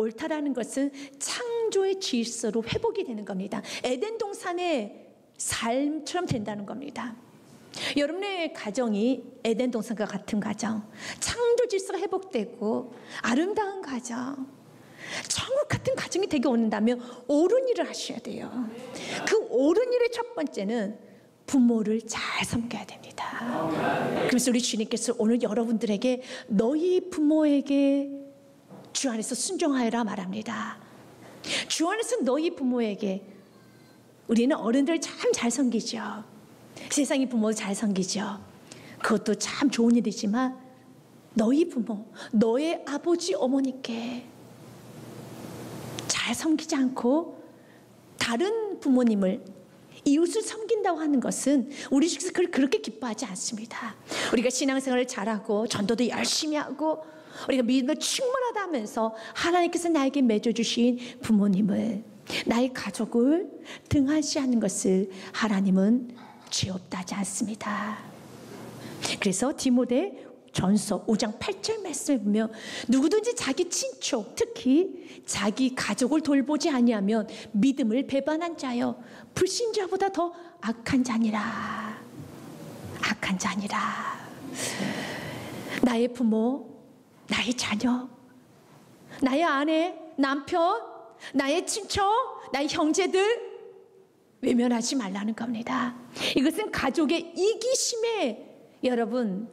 옳다라는 것은 창조의 질서로 회복이 되는 겁니다. 에덴 동산의 삶처럼 된다는 겁니다. 여러분의 가정이 에덴 동산과 같은 가정, 창조 질서가 회복되고 아름다운 가정, 천국 같은 가정이 되게 원한다면 옳은 일을 하셔야 돼요. 그 옳은 일의 첫 번째는 부모를 잘 섬겨야 됩니다. 그래서 우리 주님께서 오늘 여러분들에게 너희 부모에게 주 안에서 순종하여라 말합니다. 주 안에서 너희 부모에게, 우리는 어른들 참 잘 섬기죠. 세상의 부모 잘 섬기죠. 그것도 참 좋은 일이지만 너희 부모, 너의 아버지 어머니께 잘 섬기지 않고 다른 부모님을, 이웃을 섬긴다고 하는 것은 우리 중에서 그걸 그렇게 기뻐하지 않습니다. 우리가 신앙생활을 잘하고 전도도 열심히 하고 우리가 믿음으로 충만하다 하면서 하나님께서 나에게 맺어주신 부모님을, 나의 가족을 등한시하는 것을 하나님은 죄 없다 하지 않습니다. 그래서 디모데 전서 5장 8절 말씀을 보면 누구든지 자기 친족, 특히 자기 가족을 돌보지 아니하면 믿음을 배반한 자여 불신자보다 더 악한 자니라. 악한 자니라. 나의 부모, 나의 자녀, 나의 아내, 남편, 나의 친척, 나의 형제들 외면하지 말라는 겁니다. 이것은 가족의 이기심에 여러분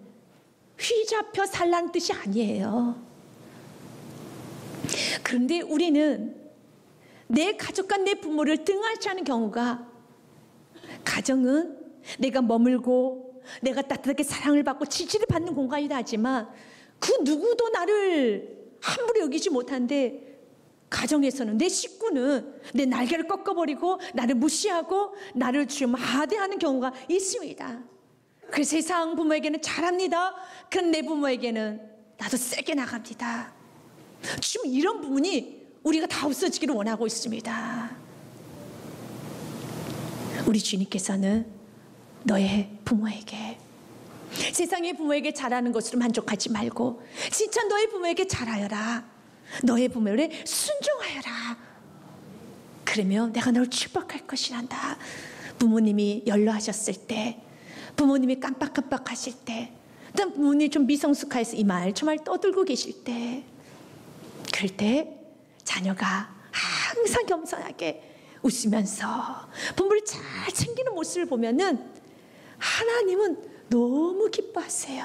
휘잡혀 살라는 뜻이 아니에요. 그런데 우리는 내 가족과 내 부모를 등한시하는 경우가, 가정은 내가 머물고 내가 따뜻하게 사랑을 받고 지지를 받는 공간이다 하지만 그 누구도 나를 함부로 여기지 못한데, 가정에서는 내 식구는 내 날개를 꺾어버리고 나를 무시하고 나를 좀 하대하는 경우가 있습니다. 그 세상 부모에게는 잘합니다. 그런 내 부모에게는 나도 세게 나갑니다. 지금 이런 부분이 우리가 다 없어지기를 원하고 있습니다. 우리 주님께서는 너의 부모에게, 세상의 부모에게 잘하는 것으로 만족하지 말고 진짜 너의 부모에게 잘하여라. 너의 부모를 순종하여라. 그러면 내가 너를 축복할 것이란다. 부모님이 연로하셨을 때, 부모님이 깜빡깜빡하실 때, 또 부모님이 좀 미성숙해서 이 말 저 말 떠들고 계실 때, 그럴 때 자녀가 항상 겸손하게 웃으면서 부모를 잘 챙기는 모습을 보면은 하나님은 너무 기뻐하세요.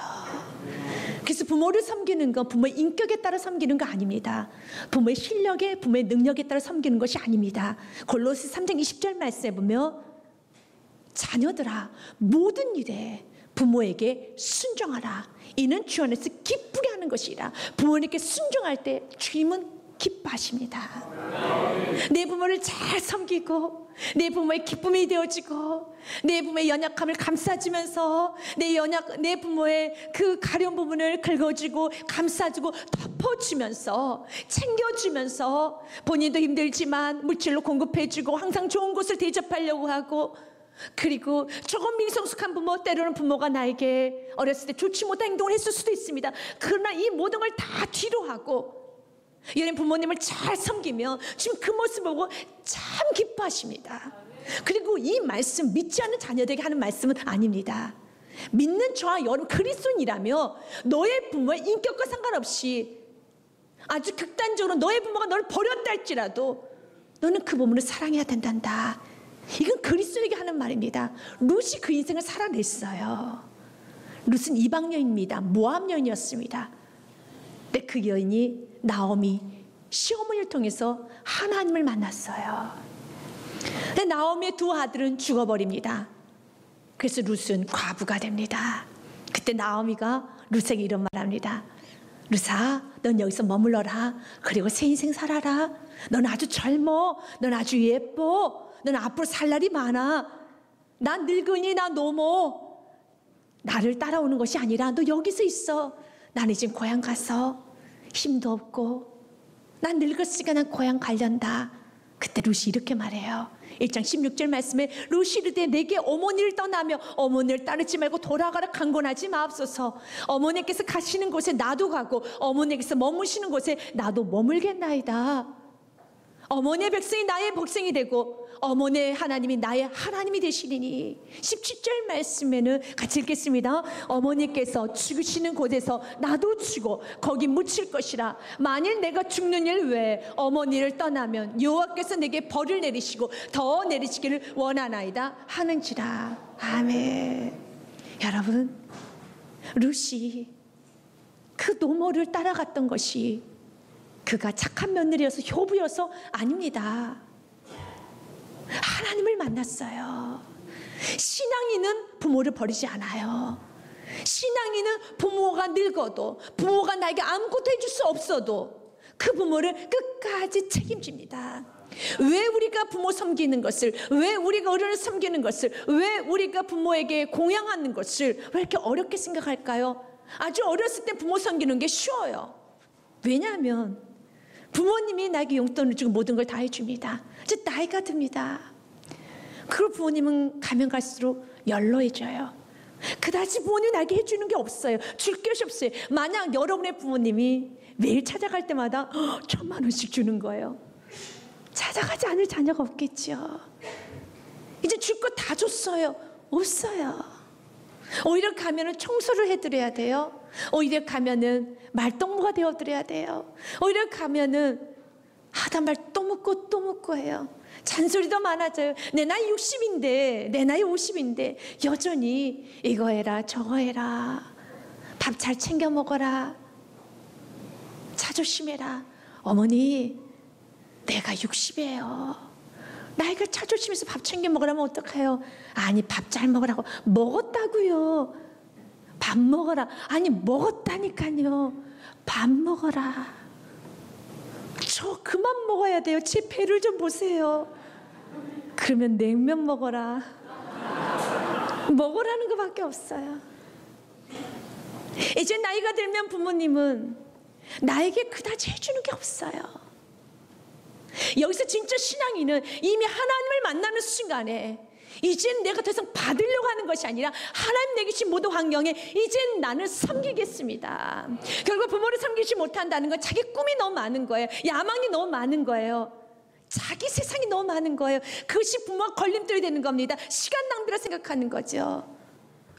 그래서 부모를 섬기는 건 부모의 인격에 따라 섬기는 거 아닙니다. 부모의 실력에, 부모의 능력에 따라 섬기는 것이 아닙니다. 골로새 3장 20절 말씀에 보면 자녀들아 모든 일에 부모에게 순종하라. 이는 주 안에서 기쁘게 하는 것이라. 부모님께 순종할 때 주님은 기뻐하십니다. 내 부모를 잘 섬기고 내 부모의 기쁨이 되어지고 내 부모의 연약함을 감싸주면서 내 부모의 그 가려운 부분을 긁어주고 감싸주고 덮어주면서 챙겨주면서 본인도 힘들지만 물질로 공급해주고 항상 좋은 곳을 대접하려고 하고, 그리고 조금 미성숙한 부모, 때로는 부모가 나에게 어렸을 때 좋지 못한 행동을 했을 수도 있습니다. 그러나 이 모든 걸 다 뒤로 하고 여러분 부모님을 잘 섬기며 지금 그 모습 보고 참 기뻐하십니다. 그리고 이 말씀 믿지 않는 자녀들에게 하는 말씀은 아닙니다. 믿는 저와 여러분 그리스도인이라며 너의 부모의 인격과 상관없이 아주 극단적으로 너의 부모가 너를 버렸다 할지라도 너는 그 부모를 사랑해야 된단다. 이건 그리스도에게 하는 말입니다. 룻이 그 인생을 살아냈어요. 룻은 이방 여인입니다. 모압 여인이었습니다. 근데 그 여인이 나오미, 시어머니를 통해서 하나님을 만났어요. 근데 나오미의 두 아들은 죽어버립니다. 그래서 룻은 과부가 됩니다. 그때 나오미가 룻에게 이런 말합니다. 룻아, 넌 여기서 머물러라. 그리고 새 인생 살아라. 넌 아주 젊어. 넌 아주 예뻐. 넌 앞으로 살 날이 많아. 난 늙으니 나 노모. 나를 따라오는 것이 아니라 너 여기서 있어. 나는 지금 고향 가서 힘도 없고 난 늙었으니까 난 고향 가련다. 그때 룻이 이렇게 말해요. 1장 16절 말씀에 룻이 이르되 내게 어머니를 떠나며 어머니를 따르지 말고 돌아가라 강권하지 마옵소서. 어머니께서 가시는 곳에 나도 가고 어머니께서 머무시는 곳에 나도 머물겠나이다. 어머니의 백성이 나의 백성이 되고 어머니의 하나님이 나의 하나님이 되시리니. 17절 말씀에는 같이 읽겠습니다. 어머니께서 죽으시는 곳에서 나도 죽고 거기 묻힐 것이라. 만일 내가 죽는 일 외에 어머니를 떠나면 여호와께서 내게 벌을 내리시고 더 내리시기를 원하나이다 하는지라. 아멘. 여러분, 룻이 그 노모를 따라갔던 것이 그가 착한 며느리여서 효부여서 아닙니다. 하나님을 만났어요. 신앙인은 부모를 버리지 않아요. 신앙인은 부모가 늙어도, 부모가 나에게 아무것도 해줄 수 없어도 그 부모를 끝까지 책임집니다. 왜 우리가 부모 섬기는 것을, 왜 우리가 어른을 섬기는 것을, 왜 우리가 부모에게 공양하는 것을 왜 이렇게 어렵게 생각할까요? 아주 어렸을 때 부모 섬기는 게 쉬워요. 왜냐하면 부모님이 나에게 용돈을 주고 모든 걸 다 해줍니다. 이제 나이가 듭니다. 그리고 부모님은 가면 갈수록 연로해져요. 그다지 부모님이 나에게 해주는 게 없어요. 줄 것이 없어요. 만약 여러분의 부모님이 매일 찾아갈 때마다 1,000만 원씩 주는 거예요. 찾아가지 않을 자녀가 없겠죠. 이제 줄 거 다 줬어요. 없어요. 오히려 가면은 청소를 해드려야 돼요. 오히려 가면은 말동무가 되어드려야 돼요. 오히려 가면은 하다 말 또 묻고 또 묻고 해요. 잔소리도 많아져요. 내 나이 60인데, 내 나이 50인데 여전히 이거 해라 저거 해라, 밥 잘 챙겨 먹어라, 차 조심해라. 어머니, 내가 60이에요. 나이가 차 조심해서 밥 챙겨 먹으라면 어떡해요? 아니, 밥 잘 먹으라고. 먹었다고요. 밥 먹어라. 아니, 먹었다니까요. 밥 먹어라. 저 그만 먹어야 돼요. 제 배를 좀 보세요. 그러면 냉면 먹어라. 먹으라는 것밖에 없어요. 이제 나이가 들면 부모님은 나에게 그다지 해주는 게 없어요. 여기서 진짜 신앙인은 이미 하나님을 만나는 순간에 이젠 내가 더 이상 받으려고 하는 것이 아니라 하나님 내게 주신 모든 환경에 이젠 나는 섬기겠습니다. 결국 부모를 섬기지 못한다는 건 자기 꿈이 너무 많은 거예요. 야망이 너무 많은 거예요. 자기 세상이 너무 많은 거예요. 그것이 부모가 걸림돌이 되는 겁니다. 시간 낭비라 생각하는 거죠.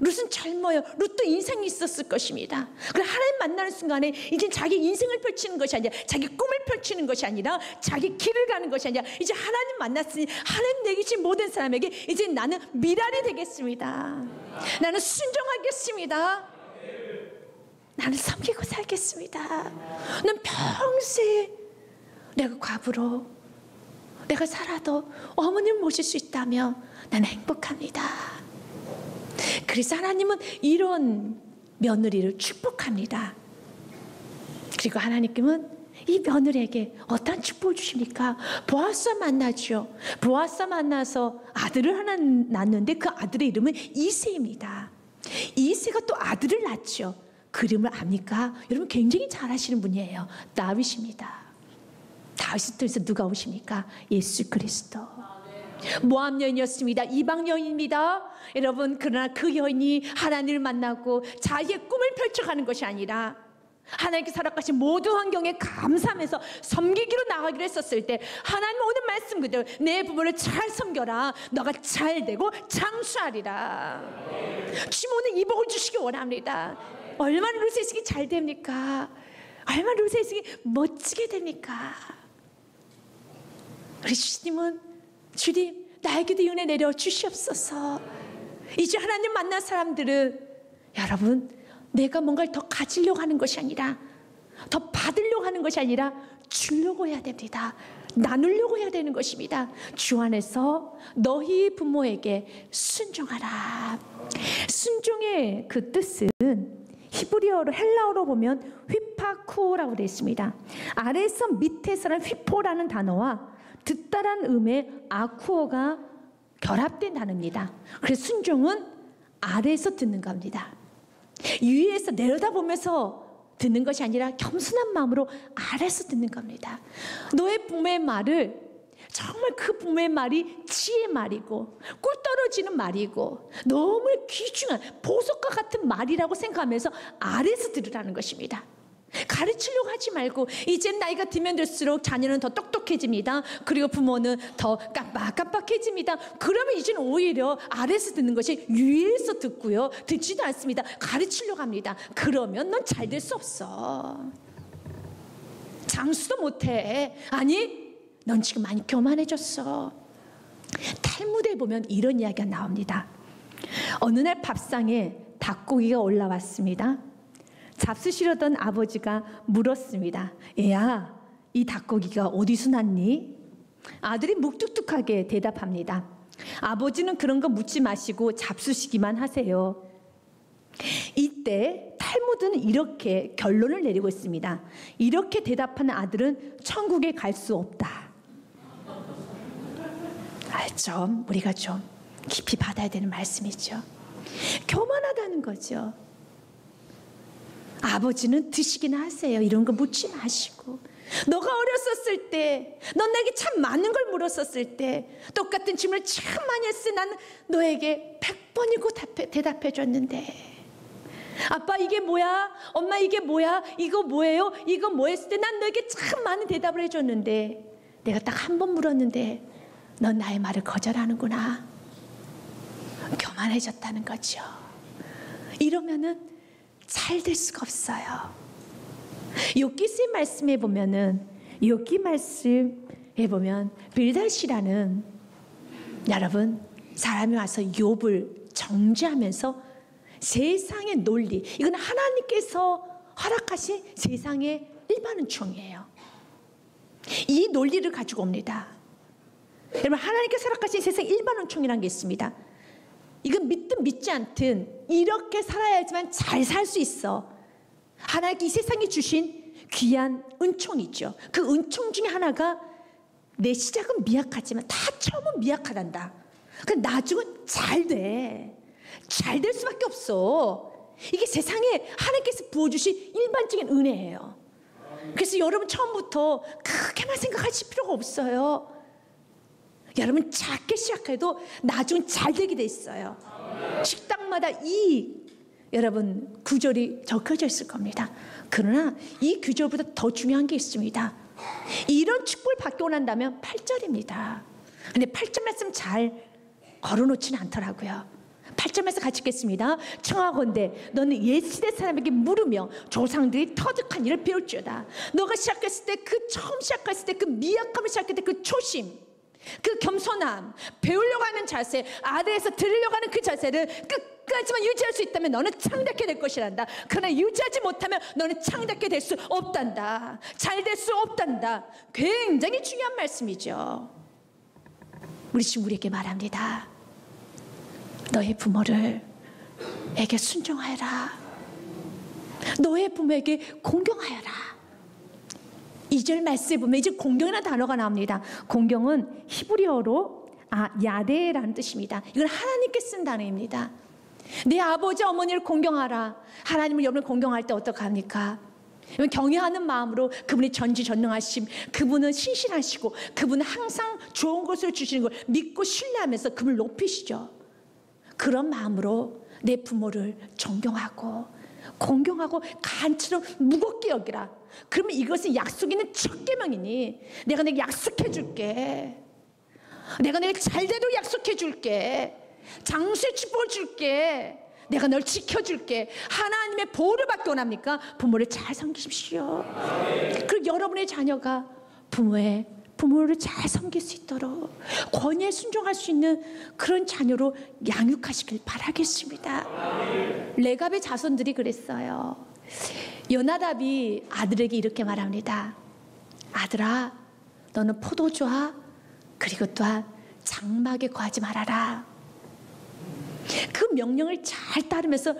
룻은 젊어요. 룻도 인생이 있었을 것입니다. 그래, 하나님 만나는 순간에 이제 자기 인생을 펼치는 것이 아니라, 자기 꿈을 펼치는 것이 아니라, 자기 길을 가는 것이 아니라, 이제 하나님 만났으니 하나님 내게 주신 모든 사람에게 이제 나는 미랄이 되겠습니다. 나는 순종하겠습니다. 나는 섬기고 살겠습니다. 난 평생 내가 과부로 내가 살아도 어머님을 모실 수 있다면 나는 행복합니다. 그래서 하나님은 이런 며느리를 축복합니다. 그리고 하나님께서는 이 며느리에게 어떤 축복을 주십니까? 보아스와 만나죠. 보아스와 만나서 아들을 하나 낳는데 그 아들의 이름은 이새입니다. 이새가 또 아들을 낳죠. 그 이름을 압니까? 여러분 굉장히 잘 아시는 분이에요. 다윗입니다. 다윗을 통해서 누가 오십니까? 예수 그리스도. 모압 여인이었습니다. 이방 여인입니다. 여러분, 그러나 그 여인이 하나님을 만나고 자기의 꿈을 펼쳐가는 것이 아니라 하나님께 허락하신 모든 환경에 감사하면서 섬기기로 나가기로 했었을 때 하나님은 오늘 말씀 그대로 내 부모를 잘 섬겨라. 너가 잘 되고 장수하리라. 주님 오늘 이 복을 주시기 원합니다. 얼마나 룻의 인생이 잘 됩니까? 얼마나 룻의 인생이 멋지게 됩니까? 우리 주님은 주님, 나에게도 은혜 내려 주시옵소서. 이제 하나님 만난 사람들은 여러분, 내가 뭔가를 더 가지려고 하는 것이 아니라, 더 받으려고 하는 것이 아니라 주려고 해야 됩니다. 나누려고 해야 되는 것입니다. 주 안에서 너희 부모에게 순종하라. 순종의 그 뜻은 히브리어로, 헬라어로 보면 휘파쿠라고 되어 있습니다. 아래에서 밑에서는 휘포라는 단어와 듣다란 음의 아쿠어가 결합된 단어입니다. 그래서 순종은 아래에서 듣는 겁니다. 위에서 내려다보면서 듣는 것이 아니라 겸손한 마음으로 아래에서 듣는 겁니다. 너의 부모의 말을 정말 그 부모의 말이 지혜의 말이고 꿀 떨어지는 말이고 너무 귀중한 보석과 같은 말이라고 생각하면서 아래서 들으라는 것입니다. 가르치려고 하지 말고 이제 나이가 들면 들수록 자녀는 더 똑똑해집니다. 그리고 부모는 더 깜빡깜빡해집니다. 그러면 이제는 오히려 아래서 듣는 것이 위에서 듣고요. 듣지도 않습니다. 가르치려고 합니다. 그러면 넌 잘 될 수 없어. 장수도 못해. 아니 넌 지금 많이 교만해졌어. 탈무드에 보면 이런 이야기가 나옵니다. 어느 날 밥상에 닭고기가 올라왔습니다. 잡수시려던 아버지가 물었습니다. 얘야, 이 닭고기가 어디서 났니? 아들이 묵뚝뚝하게 대답합니다. 아버지는 그런 거 묻지 마시고 잡수시기만 하세요. 이때 탈무드는 이렇게 결론을 내리고 있습니다. 이렇게 대답하는 아들은 천국에 갈 수 없다. 좀 우리가 좀 깊이 받아야 되는 말씀이죠. 교만하다는 거죠. 아버지는 드시기나 하세요. 이런 거 묻지 마시고. 너가 어렸었을 때, 넌 나에게 참 많은 걸 물었었을 때 똑같은 질문을 참 많이 했을 때 나는 너에게 100번이고 대답해 줬는데, 아빠 이게 뭐야? 엄마 이게 뭐야? 이거 뭐예요? 이거 뭐 했을 때 난 너에게 참 많은 대답을 해줬는데, 내가 딱 한 번 물었는데 넌 나의 말을 거절하는구나. 교만해졌다는 거죠. 이러면은 잘 될 수가 없어요. 욥기서의 말씀에 보면은, 욥기 말씀에 보면 빌닷이라는 여러분 사람이 와서 욥을 정죄하면서 세상의 논리, 이건 하나님께서 허락하신 세상의 일반 은총이에요. 이 논리를 가지고 옵니다. 여러분, 하나님께서 허락하신 세상 일반 은총이라는 게 있습니다. 이건 믿든 믿지 않든 이렇게 살아야지만 잘 살 수 있어. 하나님께 이 세상에 주신 귀한 은총이죠. 그 은총 중에 하나가 내 시작은 미약하지만 다 처음은 미약하단다. 근데 나중은 잘 돼. 잘 될 수밖에 없어. 이게 세상에 하나님께서 부어주신 일반적인 은혜예요. 그래서 여러분 처음부터 크게만 생각하실 필요가 없어요. 여러분 작게 시작해도 나중에 잘 되게 돼 있어요. 식당마다 이 여러분 구절이 적혀져 있을 겁니다. 그러나 이 구절보다 더 중요한 게 있습니다. 이런 축복을 받고 난다면 8절입니다. 근데 8절 말씀 잘 걸어놓지는 않더라고요. 8절에서 같이 읽겠습니다. 청하건대 너는 옛시대 사람에게 물으며 조상들이 터득한 일을 배울지어다. 너가 시작했을 때 그 처음 시작했을 때 그 미약함을 시작했을 때 그 초심, 그 겸손함, 배우려고 하는 자세, 아래에서 들으려고 하는 그 자세를 끝까지만 유지할 수 있다면 너는 창답게 될 것이란다. 그러나 유지하지 못하면 너는 창답게 될 수 없단다. 잘 될 수 없단다. 굉장히 중요한 말씀이죠. 우리 지금 우리에게 말합니다. 너의 부모에게 순종하여라. 너의 부모에게 공경하여라. 2절 말씀에 보면 이제 공경이라는 단어가 나옵니다. 공경은 히브리어로 야데라는 뜻입니다. 이건 하나님께 쓴 단어입니다. 내 아버지 어머니를 공경하라. 하나님을 여러분 공경할 때 어떻게 합니까? 경외하는 마음으로 그분이 전지전능하심, 그분은 신실하시고 그분은 항상 좋은 것을 주시는 걸 믿고 신뢰하면서 그분을 높이시죠. 그런 마음으로 내 부모를 존경하고 공경하고 간처럼 무겁게 여기라. 그러면 이것은 약속 있는 첫 계명이니 내가 내게 약속해 줄게. 내가 내게 잘되도록 약속해 줄게. 장수의 축복을 줄게. 내가 널 지켜줄게. 하나님의 보호를 받기 원합니까? 부모를 잘 섬기십시오. 그리고 여러분의 자녀가 부모를 잘 섬길 수 있도록 권위에 순종할 수 있는 그런 자녀로 양육하시길 바라겠습니다. 레갑의 자손들이 그랬어요. 요나답이 아들에게 이렇게 말합니다. 아들아, 너는 포도주와 그리고 또한 장막에 거하지 말아라. 그 명령을 잘 따르면서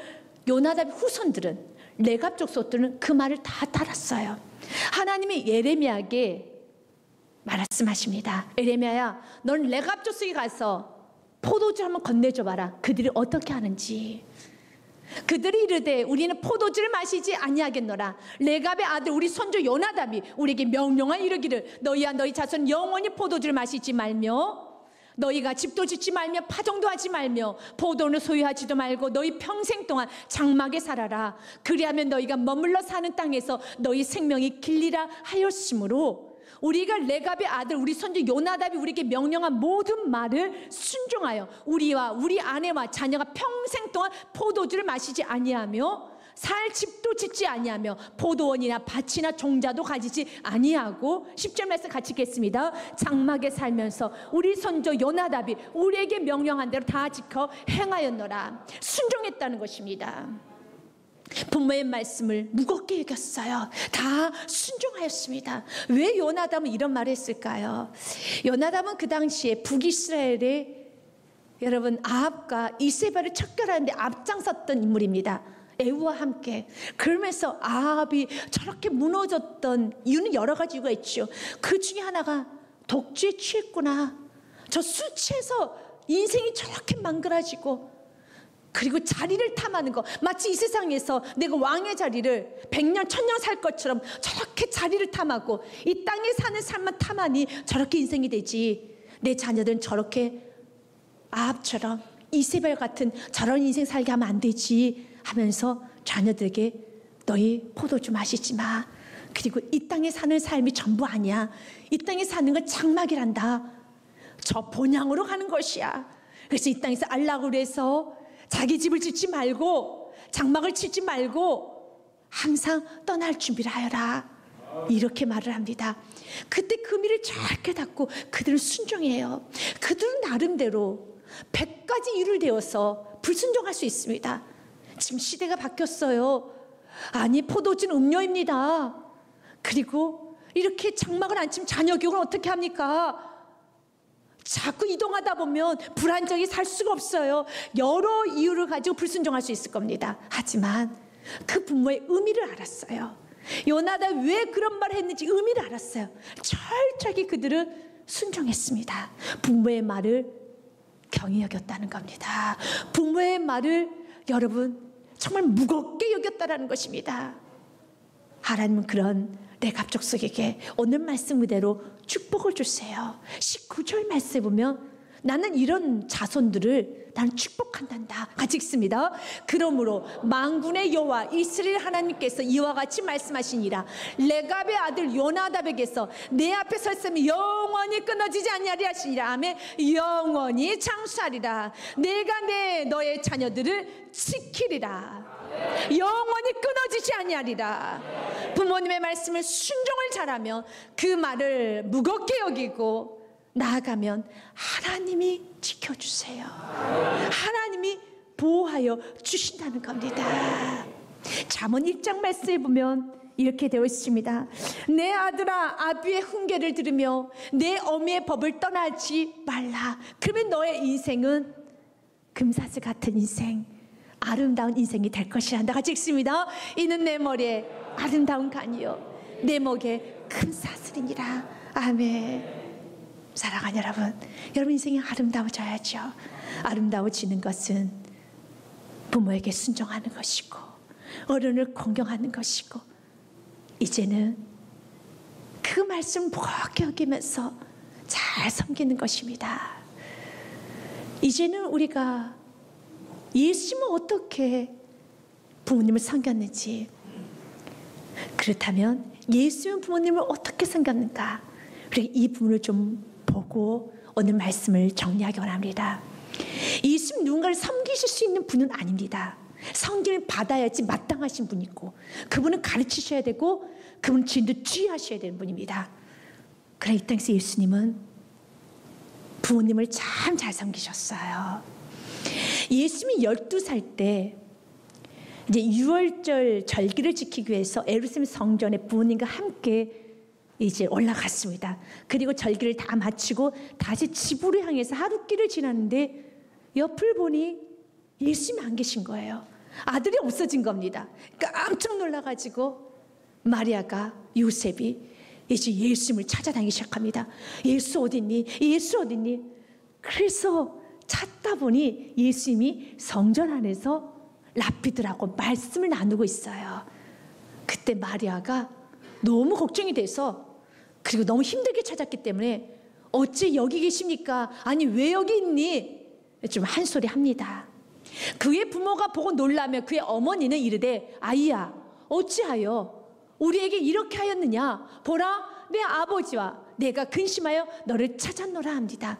요나답의 후손들은, 레갑 족속들은 그 말을 다 따랐어요. 하나님이 예레미야에게 말씀하십니다. 예레미야야, 넌 레갑 족속에 가서 포도주 한번 건네줘 봐라. 그들이 어떻게 하는지. 그들이 이르되 우리는 포도주를 마시지 아니하겠노라. 레갑의 아들 우리 손주 요나답이 우리에게 명령하여 이르기를 너희와 너희 자손 영원히 포도주를 마시지 말며 너희가 집도 짓지 말며 파종도 하지 말며 포도는 소유하지도 말고 너희 평생 동안 장막에 살아라. 그리하면 너희가 머물러 사는 땅에서 너희 생명이 길리라 하였으므로 우리가 레갑의 아들 우리 손주 요나답이 우리에게 명령한 모든 말을 순종하여 우리와 우리 아내와 자녀가 평생 동안 포도주를 마시지 아니하며 살 집도 짓지 아니하며 포도원이나 밭이나 종자도 가지지 아니하고 10절 말씀 같이 읽겠습니다. 장막에 살면서 우리 손주 요나답이 우리에게 명령한 대로 다 지켜 행하였노라. 순종했다는 것입니다. 부모의 말씀을 무겁게 여겼어요. 다 순종하였습니다. 왜 요나답은 이런 말을 했을까요? 요나답은 그 당시에 북이스라엘의 여러분 아합과 이세벨을 척결하는데 앞장섰던 인물입니다. 에후와 함께. 그러면서 아합이 저렇게 무너졌던 이유는 여러 가지 이유가 있죠. 그 중에 하나가 독주에 취했구나. 저 술 취해서 인생이 저렇게 망가지고 그리고 자리를 탐하는 거, 마치 이 세상에서 내가 왕의 자리를 100년 1000년 살 것처럼 저렇게 자리를 탐하고 이 땅에 사는 삶만 탐하니 저렇게 인생이 되지. 내 자녀들은 저렇게 아합처럼 이세벨 같은 저런 인생 살게 하면 안 되지 하면서 자녀들에게 너희 포도주 마시지 마. 그리고 이 땅에 사는 삶이 전부 아니야. 이 땅에 사는 건 장막이란다. 저 본향으로 가는 것이야. 그래서 이 땅에서 안락을 해서 자기 집을 짓지 말고 장막을 치지 말고 항상 떠날 준비를 하여라. 이렇게 말을 합니다. 그때 그 미를 잘 깨닫고 그들은 순종해요. 그들은 나름대로 100가지 일을 대어서 불순종할 수 있습니다. 지금 시대가 바뀌었어요. 아니 포도주는 음료입니다. 그리고 이렇게 장막을 안 치면 자녀 교육을 어떻게 합니까? 자꾸 이동하다 보면 불안정히 살 수가 없어요. 여러 이유를 가지고 불순종할 수 있을 겁니다. 하지만 그 부모의 의미를 알았어요. 요나답이 왜 그런 말을 했는지 의미를 알았어요. 철저하게 그들은 순종했습니다. 부모의 말을 경히 여겼다는 겁니다. 부모의 말을 여러분 정말 무겁게 여겼다는 것입니다. 하나님은 그런 레갑 족속에게 오늘 말씀 그대로 축복을 주세요. 19절 말씀에 보면 나는 이런 자손들을 나는 축복한단다. 같이 읽습니다. 그러므로 만군의 여호와 이스라엘 하나님께서 이와 같이 말씀하시니라. 레갑의 아들 요나답에게서 내 앞에 설 셈이 영원히 끊어지지 아니하리라 하시니라. 아멘. 영원히 장수하리라. 내가 너의 자녀들을 지키리라. 영원히 끊어지지 아니하리라. 부모님의 말씀을 순종을 잘하며 그 말을 무겁게 여기고 나아가면 하나님이 지켜주세요. 하나님이 보호하여 주신다는 겁니다. 잠언 1장 말씀에 보면 이렇게 되어 있습니다. 내 아들아 아비의 훈계를 들으며 내 어미의 법을 떠나지 말라. 그러면 너의 인생은 금사슬 같은 인생, 아름다운 인생이 될 것이란다. 같이 읽습니다. 이는 내 머리에 아름다운 간이요 내 목에 금사슬이니라. 아멘. 사랑하는 여러분 인생이 아름다워져야죠. 아름다워지는 것은 부모에게 순종하는 것이고 어른을 공경하는 것이고 이제는 그 말씀 무겁게 여기면서 잘 섬기는 것입니다. 이제는 우리가 예수님은 어떻게 부모님을 섬겼는지, 그렇다면 예수님은 부모님을 어떻게 섬겼는가, 그리고 이 부분을 좀 보고 오늘 말씀을 정리하기 원합니다. 예수님 누군가를 섬기실 수 있는 분은 아닙니다. 섬김을 받아야지 마땅하신 분이고 그분은 가르치셔야 되고 그분은 진도 주의하셔야 되는 분입니다. 그러나 이 땅에서 예수님은 부모님을 참 잘 섬기셨어요. 예수님이 12살 때 이제 유월절 절기를 지키기 위해서 예루살렘 성전에 부모님과 함께 이제 올라갔습니다. 그리고 절기를 다 마치고 다시 집으로 향해서 하루길을 지났는데 옆을 보니 예수님이 안 계신 거예요. 아들이 없어진 겁니다. 깜짝 놀라가지고 마리아가 요셉이 이제 예수님을 찾아다니기 시작합니다. 예수 어딨니? 예수 어딨니? 그래서 찾다 보니 예수님이 성전 안에서 라피들하고 말씀을 나누고 있어요. 그때 마리아가 너무 걱정이 돼서, 그리고 너무 힘들게 찾았기 때문에 어찌 여기 계십니까? 아니 왜 여기 있니? 좀 한 소리 합니다. 그의 부모가 보고 놀라며 그의 어머니는 이르되 아이야 어찌하여 우리에게 이렇게 하였느냐? 보라 내 아버지와 내가 근심하여 너를 찾았노라 합니다.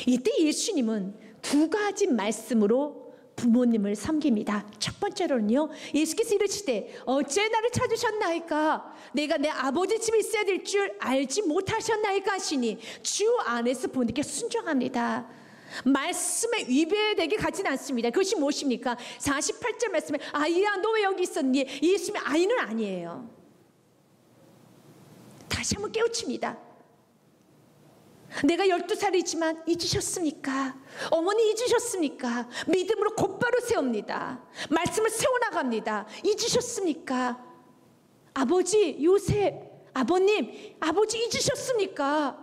이때 예수님은 두 가지 말씀으로 부모님을 섬깁니다. 첫 번째로는요, 예수께서 이르시되 어째 나를 찾으셨나이까? 내가 내 아버지 집에 있어야 될 줄 알지 못하셨나이까 하시니 주 안에서 부모님께 순종합니다. 말씀에 위배되게 가진 않습니다. 그것이 무엇입니까? 48절 말씀에 아이야 너 왜 여기 있었니? 예수님의 아이는 아니에요. 다시 한번 깨우칩니다. 내가 12살이지만 잊으셨습니까? 어머니 잊으셨습니까? 믿음으로 곧바로 세웁니다. 말씀을 세워나갑니다. 잊으셨습니까? 아버지 요셉, 아버님, 아버지 잊으셨습니까?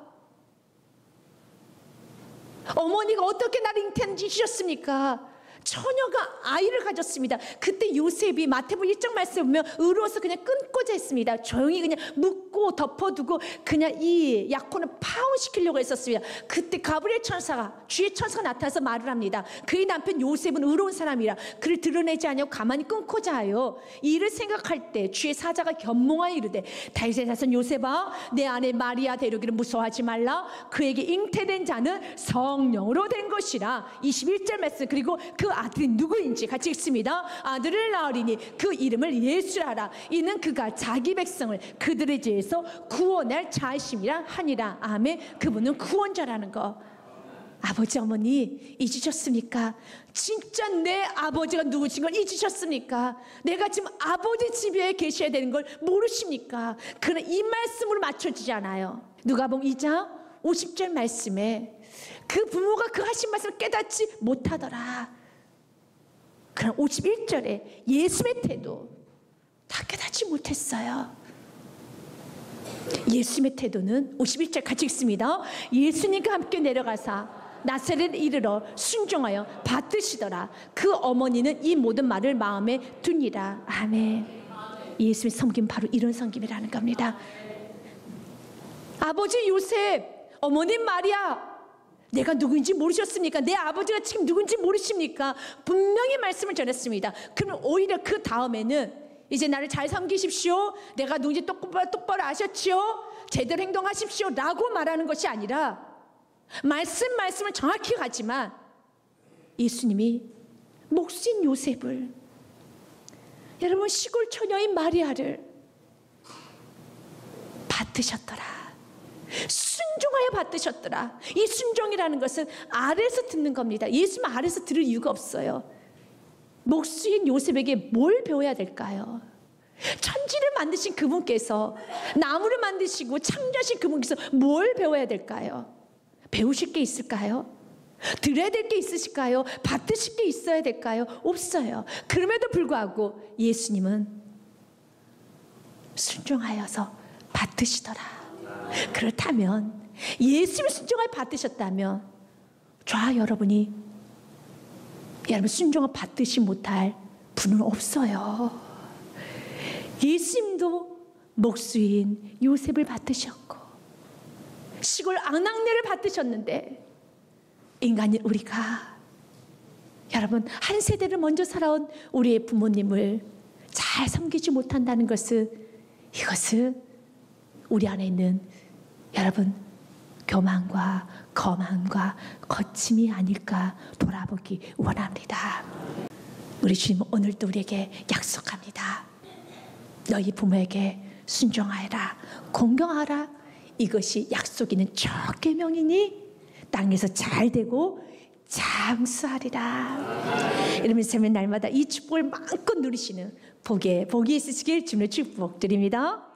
어머니가 어떻게 나를 잉태한지 잊으셨습니까? 처녀가 아이를 가졌습니다. 그때 요셉이 마태복음 1장 말씀에 보면 의로워서 그냥 끊고자 했습니다. 조용히 그냥 묻고 덮어두고 그냥 이 야콘을 파혼시키려고 했었습니다. 그때 가브리엘 천사가, 주의 천사가 나타나서 말을 합니다. 그의 남편 요셉은 의로운 사람이라 그를 드러내지 않냐고 가만히 끊고자 하여 이를 생각할 때 주의 사자가 견몽하여 이르되 다윗의 자손 요셉아 내 아내 마리아 데려오기를 무서워하지 말라. 그에게 잉태된 자는 성령으로 된 것이라. 21절 말씀. 그리고 그 아들이 누구인지 같이 읽습니다. 아들을 낳으리니 그 이름을 예수라 하라. 이는 그가 자기 백성을 그들의 죄에서 구원할 자이심이라 하니라. 아멘. 그분은 구원자라는 거. 아버지 어머니 잊으셨습니까? 진짜 내 아버지가 누구신 걸 잊으셨습니까? 내가 지금 아버지 집에 계셔야 되는 걸 모르십니까? 그러나 이 말씀으로 맞춰지지 않아요. 누가복음 2장 50절 말씀에 그 부모가 그 하신 말씀을 깨닫지 못하더라. 그럼 51절에 예수님의 태도 다 깨닫지 못했어요. 예수님의 태도는 51절 같이 읽습니다. 예수님과 함께 내려가사 나사렛에 이르러 순종하여 받드시더라. 그 어머니는 이 모든 말을 마음에 두니라. 아멘. 예수님의 섬김 바로 이런 섬김이라는 겁니다. 아버지 요셉, 어머님 마리아, 내가 누구인지 모르셨습니까? 내 아버지가 지금 누군지 모르십니까? 분명히 말씀을 전했습니다. 그럼 오히려 그 다음에는 이제 나를 잘 섬기십시오. 내가 누군지 똑바로 아셨지요? 제대로 행동하십시오. 라고 말하는 것이 아니라 말씀을 정확히 가지만 예수님이 목수인 요셉을, 여러분 시골 처녀인 마리아를 받으셨더라. 순종하여 받으셨더라. 이 순종이라는 것은 아래에서 듣는 겁니다. 예수님 아래에서 들을 이유가 없어요. 목수인 요셉에게 뭘 배워야 될까요? 천지를 만드신 그분께서, 나무를 만드시고 창조하신 그분께서 뭘 배워야 될까요? 배우실 게 있을까요? 들어야 될 게 있으실까요? 받으실 게 있어야 될까요? 없어요. 그럼에도 불구하고 예수님은 순종하여서 받으시더라. 그렇다면 예수님을 순종하여 받으셨다면 저와 여러분이 여러분 순종을 받으시 못할 분은 없어요. 예수님도 목수인 요셉을 받으셨고 시골 아낙네를 받으셨는데 인간인 우리가, 여러분 한 세대를 먼저 살아온 우리의 부모님을 잘 섬기지 못한다는 것은, 이것은 우리 안에 있는 여러분 교만과 거만과 거침이 아닐까 돌아보기 원합니다. 우리 주님은 오늘도 우리에게 약속합니다. 너희 부모에게 순종하여라, 공경하라. 이것이 약속 있는 첫 계명이니 땅에서 잘 되고 장수하리라. 여러분 삶의 날마다 이 축복을 마음껏 누리시는 복이 있으시길 주님의 축복드립니다.